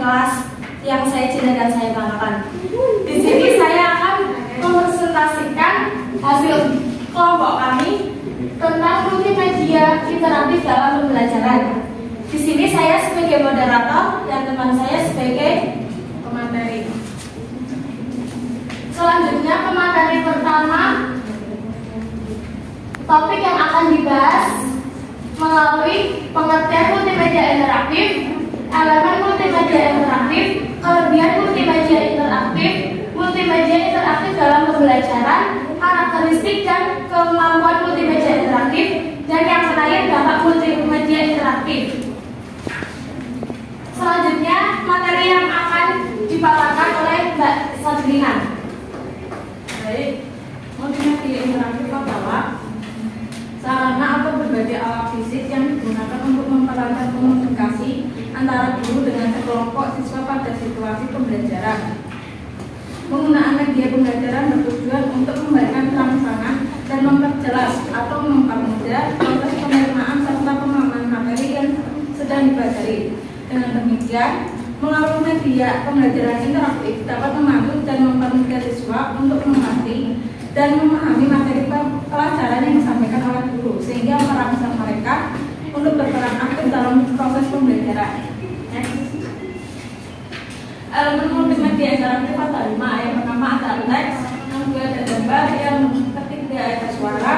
kelas yang saya cinta dan saya banggakan. Di sini saya akan mempresentasikan hasil kelompok kami tentang multimedia interaktif dalam pembelajaran. Di sini saya sebagai moderator dan teman saya sebagai pemateri. Selanjutnya pemateri pertama, topik yang akan dibahas melalui pengertian multimedia interaktif, elemen multimedia interaktif, kelebihan multimedia interaktif dalam pembelajaran, karakteristik dan kemampuan multimedia interaktif, dan yang terakhir dampak multimedia interaktif. Selanjutnya materi yang akan dipaparkan oleh Mbak Sabrina. Baik, multimedia interaktif adalah sarana atau berbagai alat fisik yang digunakan untuk memperlancar komunikasi antara guru dengan sekelompok siswa pada situasi pembelajaran. Penggunaan media pembelajaran bertujuan untuk memberikan rangsangan dan memperjelas atau mempermudah proses penerimaan serta pemahaman materi yang sedang dipelajari. Dengan demikian, melalui media pembelajaran interaktif dapat membantu dan mempermudah siswa untuk mengerti dan memahami materi pelajaran yang disampaikan oleh guru, sehingga merangsang mereka untuk berperan aktif dalam proses pembelajaran. Elemen multimedia interaktif ada 5. Yang pertama ada teks, yang kedua ada gambar, yang ketiga ada suara,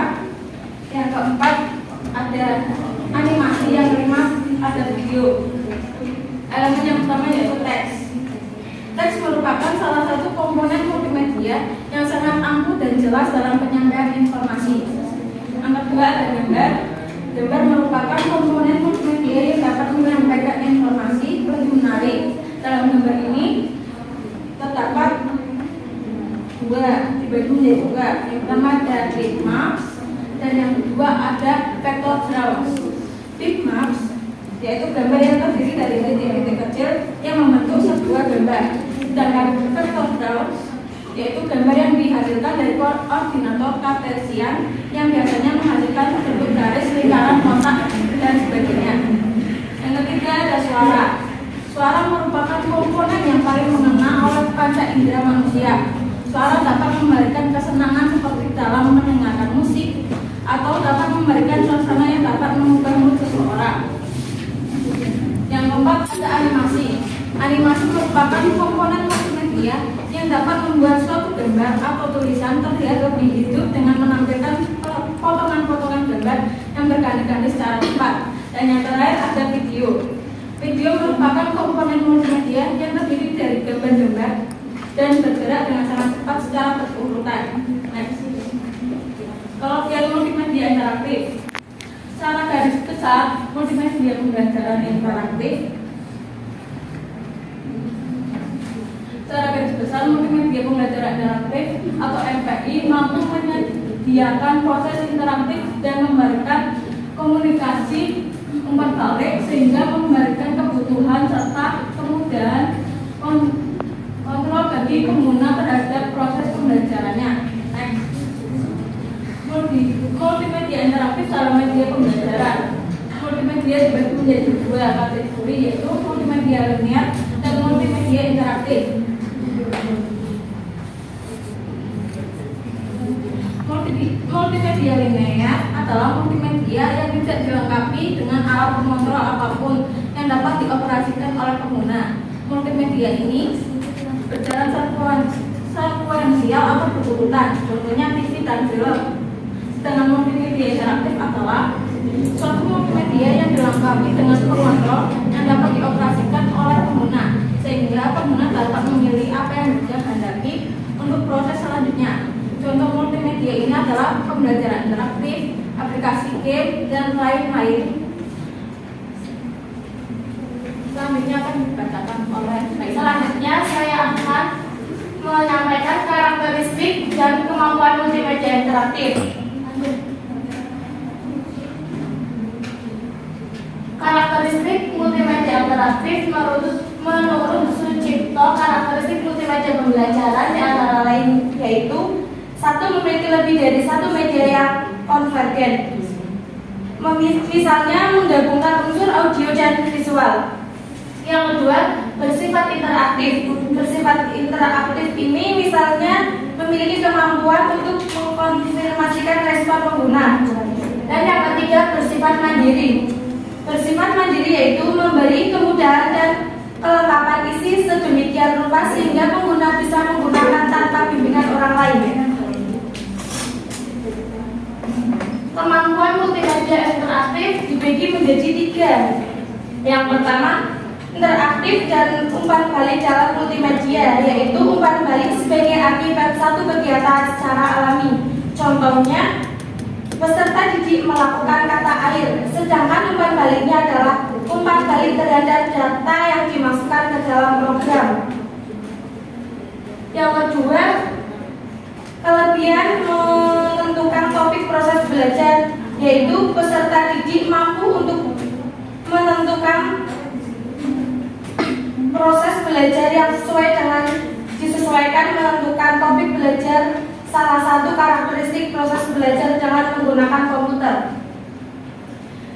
yang keempat ada animasi, yang kelima ada video. Elemen yang pertama yaitu teks. Teks merupakan salah satu komponen multimedia yang sangat ampuh dan jelas dalam penyampaian informasi. Yang kedua ada gambar. Gambar merupakan komponen multimedia yang dapat menyampaikan informasi lebih menarik. Dalam gambar ini terdapat dibagi menjadi 2. Yang pertama ada bitmaps dan yang kedua ada vector draws. Bitmaps yaitu gambar yang terdiri dari titik-titik kecil yang membentuk sebuah gambar. Sedangkan vector draws yaitu gambar yang dihasilkan dari koordinator kartesian yang biasanya menghasilkan bentuk garis, lingkaran, kotak, dan sebagainya. Yang ketiga ada suara. Suara merupakan komponen yang paling mengena oleh panca indera manusia. Suara dapat memberikan kesenangan seperti dalam mendengarkan musik atau dapat memberikan suasana yang dapat mengubah mood seseorang. Yang keempat ada animasi. Animasi merupakan komponen multimedia yang dapat membuat suatu gambar atau tulisan terlihat lebih hidup dengan menampilkan potongan-potongan gambar yang berganti-ganti secara cepat. Dan yang terakhir ada video. Video merupakan komponen multimedia yang terdiri dari gambar-gambar dan bergerak dengan sangat cepat secara berurutan. Next. Kelebihan multimedia interaktif. Secara garis besar, multimedia pembelajaran interaktif. Secara garis besar, multimedia pembelajaran interaktif atau MPI mampu menyediakan proses interaktif dan memberikan komunikasi umpan balik sehingga memberikan kebutuhan serta kemudahan kontrol bagi pengguna terhadap proses pembelajarannya. Next. Multimedia interaktif dalam media pembelajaran. Multimedia dibagi menjadi 2 kategori, yaitu multimedia linear dan multimedia interaktif. Multimedia linear adalah multimedia yang tidak dilengkapi dengan alat pengontrol apapun yang dapat dioperasikan oleh pengguna. Multimedia ini berjalan sekuensial atau berurutan, contohnya TV dan film. Sedangkan multimedia interaktif adalah suatu multimedia yang dilengkapi dengan pengontrol yang dapat dioperasikan oleh pengguna, sehingga pengguna dapat memilih apa yang dikehendaki untuk proses selanjutnya. Contoh multimedia ini adalah pembelajaran interaktif, aplikasi game, dan lain-lain. Selanjutnya akan dibacakan oleh Selanjutnya saya akan menyampaikan karakteristik dan kemampuan multimedia interaktif. Karakteristik multimedia interaktif menurut Sucipto, karakteristik multimedia pembelajaran di antara lain yaitu: 1. Memiliki lebih dari satu media yang konvergen. Misalnya menggabungkan unsur audio dan visual. Yang kedua, bersifat interaktif. Bersifat interaktif ini misalnya memiliki kemampuan untuk mengkonfirmasikan respon pengguna. Dan yang ketiga, bersifat mandiri. Bersifat mandiri yaitu memberi kemudahan dan kelengkapan isi sedemikian rupa sehingga pengguna bisa menggunakan tanpa bimbingan orang lain. Kemampuan multimedia interaktif dibagi menjadi 3. Yang pertama, interaktif dan umpan balik dalam multimedia, yaitu umpan balik sebagai akibat satu kegiatan secara alami. Contohnya, peserta didik melakukan kata air, sedangkan umpan baliknya adalah umpan balik terhadap data yang dimasukkan ke dalam program. Yang kedua, kelebihan menentukan topik proses belajar, yaitu peserta didik mampu untuk menentukan proses belajar yang disesuaikan menentukan topik belajar. Salah satu karakteristik proses belajar dengan menggunakan komputer.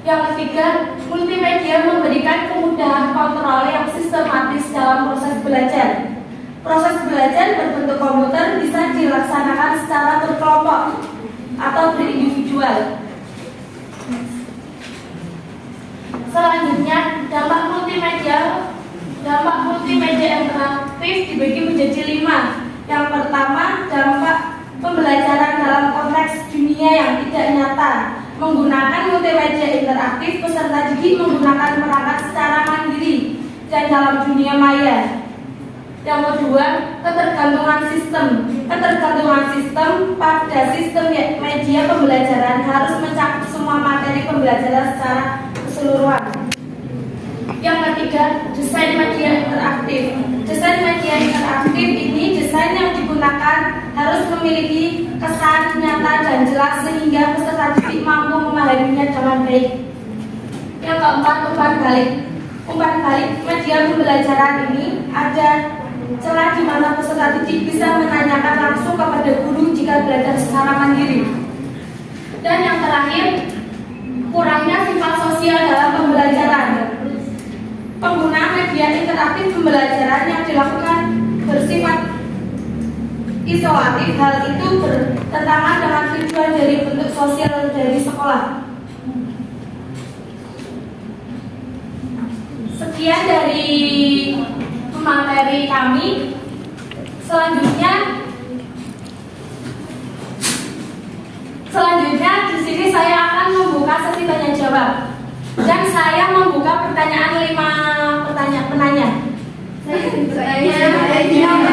Yang ketiga, multimedia memberikan kemudahan kontrol yang sistematis dalam proses belajar. Proses belajar berbentuk komputer bisa dilaksanakan secara berkelompok atau berindividual. Selanjutnya, dampak multimedia interaktif dibagi menjadi 5. Yang pertama, dampak pembelajaran dalam konteks dunia yang tidak nyata. Menggunakan multimedia interaktif, peserta didik menggunakan perangkat secara mandiri dan dalam dunia maya. Yang kedua, ketergantungan sistem. Ketergantungan sistem pada sistem media pembelajaran harus mencakup semua materi pembelajaran secara keseluruhan. Yang ketiga, desain media interaktif. Desain media interaktif ini desain yang digunakan harus memiliki kesan nyata dan jelas sehingga peserta didik mampu memahaminya dengan baik. Yang keempat, umpan balik. Umpan balik media pembelajaran ini ada celah di mana peserta didik bisa menanyakan langsung kepada guru jika belajar secara mandiri. Dan yang terakhir, kurangnya sifat sosial dalam pembelajaran. Penggunaan media interaktif pembelajaran yang dilakukan bersifat isolatif, hal itu bertentangan dengan tujuan dari bentuk sosial dari sekolah. Sekian dari materi kami. Selanjutnya di sini saya akan membuka sesi tanya jawab. Dan saya membuka pertanyaan 5 penanya. Saya bertanya Mbak Rifa.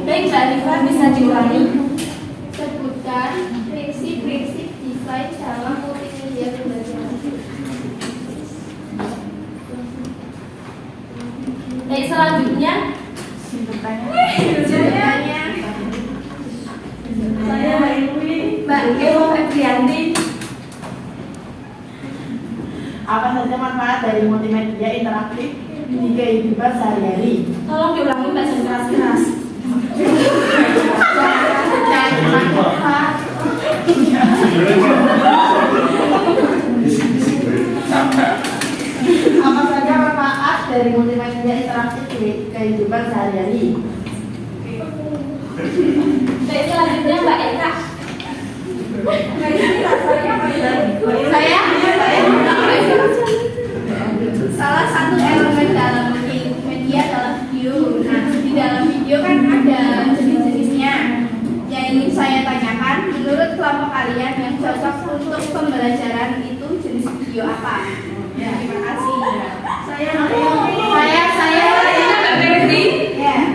Baik, Mbak Rifa bisa diulangi. Sebutkan prinsip-prinsip desain dalam multimedia pembelajaran. Baik, selanjutnya saya Mbak Eva Febrianti. Apa saja manfaat dari multimedia interaktif di kehidupan sehari-hari? Tolong diulangi Mbak, jangan keras-keras. Apa saja manfaat dari multimedia interaktif di kehidupan sehari-hari? Baik, selanjutnya Mbak Eka. Salah satu elemen dalam multimedia adalah video. Nah, di dalam video kan ada jenis-jenisnya. Yang ingin saya tanyakan, menurut kelompok kalian yang cocok untuk pembelajaran itu jenis video apa? Ya, terima kasih. Saya Mbak Ferdi. Ya.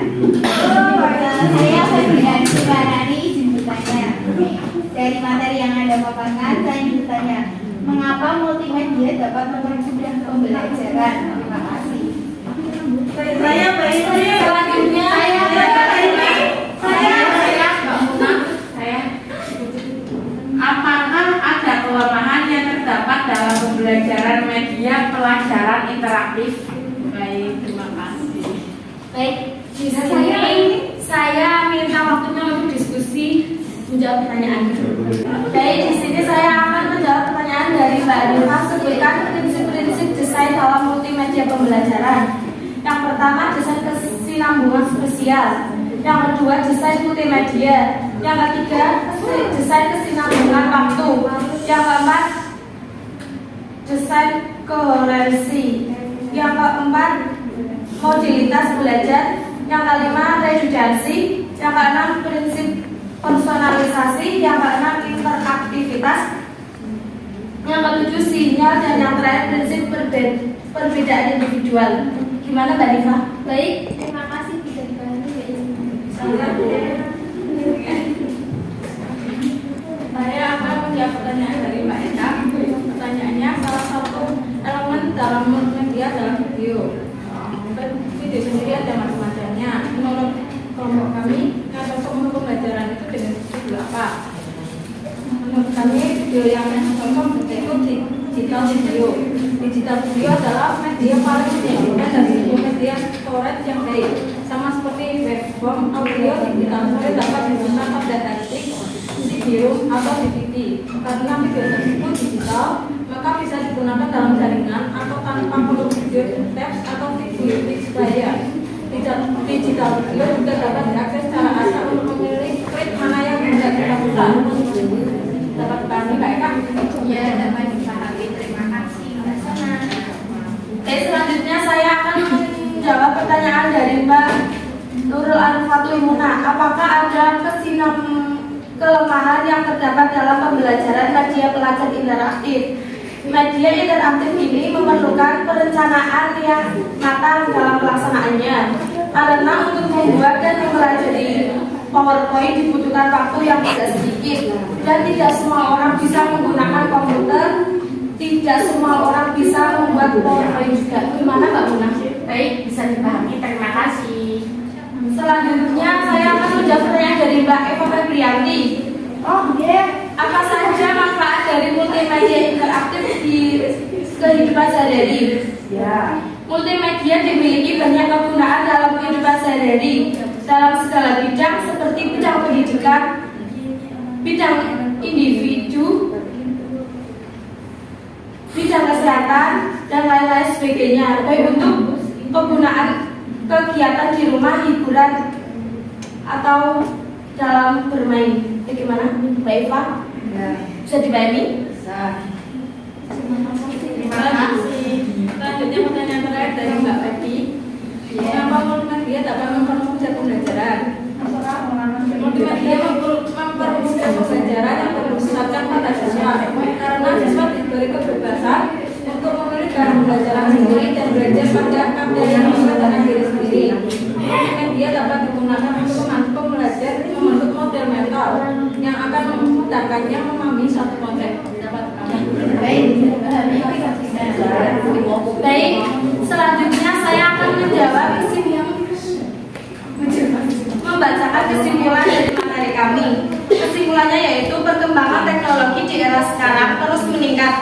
Saya Febrian Subanani, izin bertanya. Dari materi yang Anda paparkan, saya ingin bertanya, mengapa multimedia dapat mempermudah pembelajaran? Terima kasih. Selanjutnya Apakah ada kelemahan yang terdapat dalam pembelajaran media pelajaran interaktif? Baik, terima kasih. Baik, di sini saya minta waktunya untuk diskusi. menjawab pertanyaan. Baik, di sini saya akan menjawab pertanyaan dari Mbak Anifa. Sebutkan prinsip-prinsip desain dalam multimedia pembelajaran. Yang pertama, desain kesinambungan spesial. Yang kedua, desain multimedia. Yang ketiga, desain kesinambungan waktu. Yang keempat, desain koherensi. Yang keempat, modalitas belajar. Yang kelima, redundansi. Yang keenam, prinsip personalisasi. Yang keenam, interaktivitas. Yang ketujuh, sinyal. Dan yang terakhir, prinsip perbedaan individual. Gimana Mbak Diva? Baik, terima kasih bisa dibantu ya. Saya akan menjawab pertanyaan dari Mbak Eka. Pertanyaannya, salah satu elemen dalam multimedia dalam video. Video sendiri ada macam-macamnya. Menurut kelompok kami, yang cocok untuk pembelajaran itu dengan video apa? Menurut kami, video yang cocok itu digital video. Digital video adalah media paling menjanjikan dari media storage yang baik. Sama seperti webform audio, digital video dapat digunakan pada detik, CD-ROM atau DVD. Karena video tersebut digital, maka bisa digunakan dalam jaringan atau tanpa perlu video teks atau video fix player. Digital video juga dapat diakses secara asal untuk memilih klik mana yang tidak kita buka. Dapat dipahami Mbak Eka? Ya, dapat dipahami. Terima kasih Mbak Sona. Selanjutnya saya akan menjawab pertanyaan dari Mbak Nurul Arfatul Muna. Apakah ada kelemahan yang terdapat dalam pembelajaran media pelajar interaktif? Media interaktif ini memerlukan perencanaan yang matang dalam pelaksanaannya. Karena untuk membuat dan mempelajari PowerPoint dibutuhkan waktu yang tidak sedikit, dan tidak semua orang bisa menggunakan komputer. Tidak semua orang bisa membuat PowerPoint juga. Gimana Mbak Muna? Baik, bisa dipahami. Terima kasih. Selanjutnya saya akan menjawab pertanyaan dari Mbak Eva Febrianti. Apa saja manfaat dari multimedia interaktif di kehidupan sehari-hari? Ya. Multimedia dimiliki banyak kegunaan dalam kehidupan sehari-hari dalam segala bidang seperti bidang pendidikan, bidang individu, bidang kesehatan, dan lain-lain sebagainya. Baik untuk kegunaan kegiatan di rumah, hiburan, atau dalam bermain. Bagaimana Mbak Eva? Ya. Bisa dipahami? Bisa. Terima kasih. Selanjutnya pertanyaan terakhir dari Mbak Pepi. Kenapa multimedia dapat mempermudah pembelajaran? Multimedia mempermudah pembelajaran yang berpusatkan pada siswa, karena siswa diberi kebebasan untuk memilih cara pembelajaran sendiri dan belajar pada karya yang sesuai dengan diri sendiri. Multimedia dapat digunakan untuk membantu pembelajar membentuk model mental yang akan memudahkannya memahami satu konsep. Baik, selanjutnya saya akan menjawab membacakan kesimpulan dari materi kami. Kesimpulannya yaitu perkembangan teknologi di era sekarang terus meningkat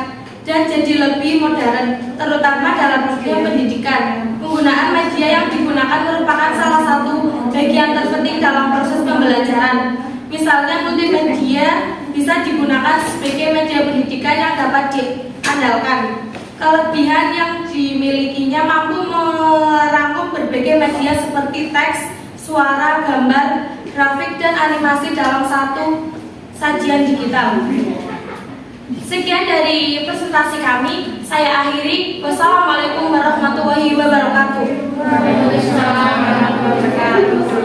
dan jadi lebih modern, terutama dalam dunia pendidikan. Penggunaan media yang digunakan merupakan salah satu bagian terpenting dalam proses pembelajaran. Misalnya multimedia bisa digunakan sebagai media pendidikan yang dapat diandalkan. Kelebihan yang dimilikinya mampu merangkum berbagai media seperti teks, suara, gambar, grafik, dan animasi dalam satu sajian digital. Sekian dari presentasi kami, saya akhiri. Wassalamualaikum warahmatullahi wabarakatuh. Waalaikumsalam warahmatullahi wabarakatuh.